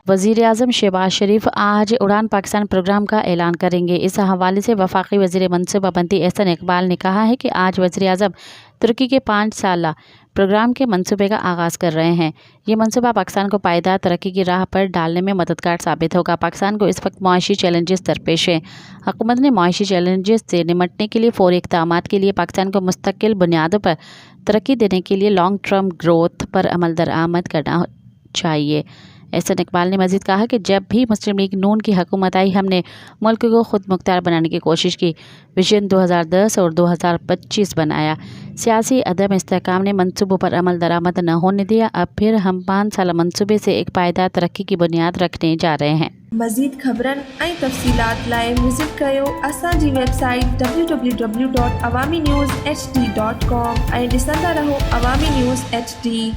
वज़ीर आज़म शहबाज शरीफ आज उड़ान पाकिस्तान प्रोग्राम का ऐलान करेंगे। इस हवाले से वफाकी वज़ीर मनसूबाबंदी एहसन इकबाल ने कहा है कि आज वज़ीर आज़म तुर्की के 5 साला प्रोग्राम के मंसूबे का आगाज़ कर रहे हैं। ये मंसूबा पाकिस्तान को पायदार तरक्की की राह पर डालने में मददगार साबित होगा। पाकिस्तान को इस वक्त मुआशी चैलेंजेस दरपेश हैं। हुकूमत ने मुआशी चैलेंजेस से निपटने के लिए फौरी इक़दामात के लिए पाकिस्तान को मुस्तकिल बुनियादों पर तरक्की देने के लिए लॉन्ग टर्म ग्रोथ पर अमल दरामद करना चाहिए। एहसन इकबाल ने मज़ीद कहा कि जब भी मुस्लिम लीग नून की हुकूमत आई, हमने मुल्क को खुद मुख्तार बनाने की कोशिश की। विजन 2010 और 2025 बनाया। सियासी अदम इस्तेहकाम ने मंसूबों पर अमल दरामद न होने दिया। अब फिर हम 5 साल मंसूबे से एक पायदार तरक्की की बुनियाद रखने जा रहे हैं। मज़ीद ख़बरनि ऐं तफ़सीलात लाइ विज़िट कयो असांजी वेबसाइट www.awamiNewsHD.com ऐं ॾिसंदा रहो अवामी न्यूज़ HD।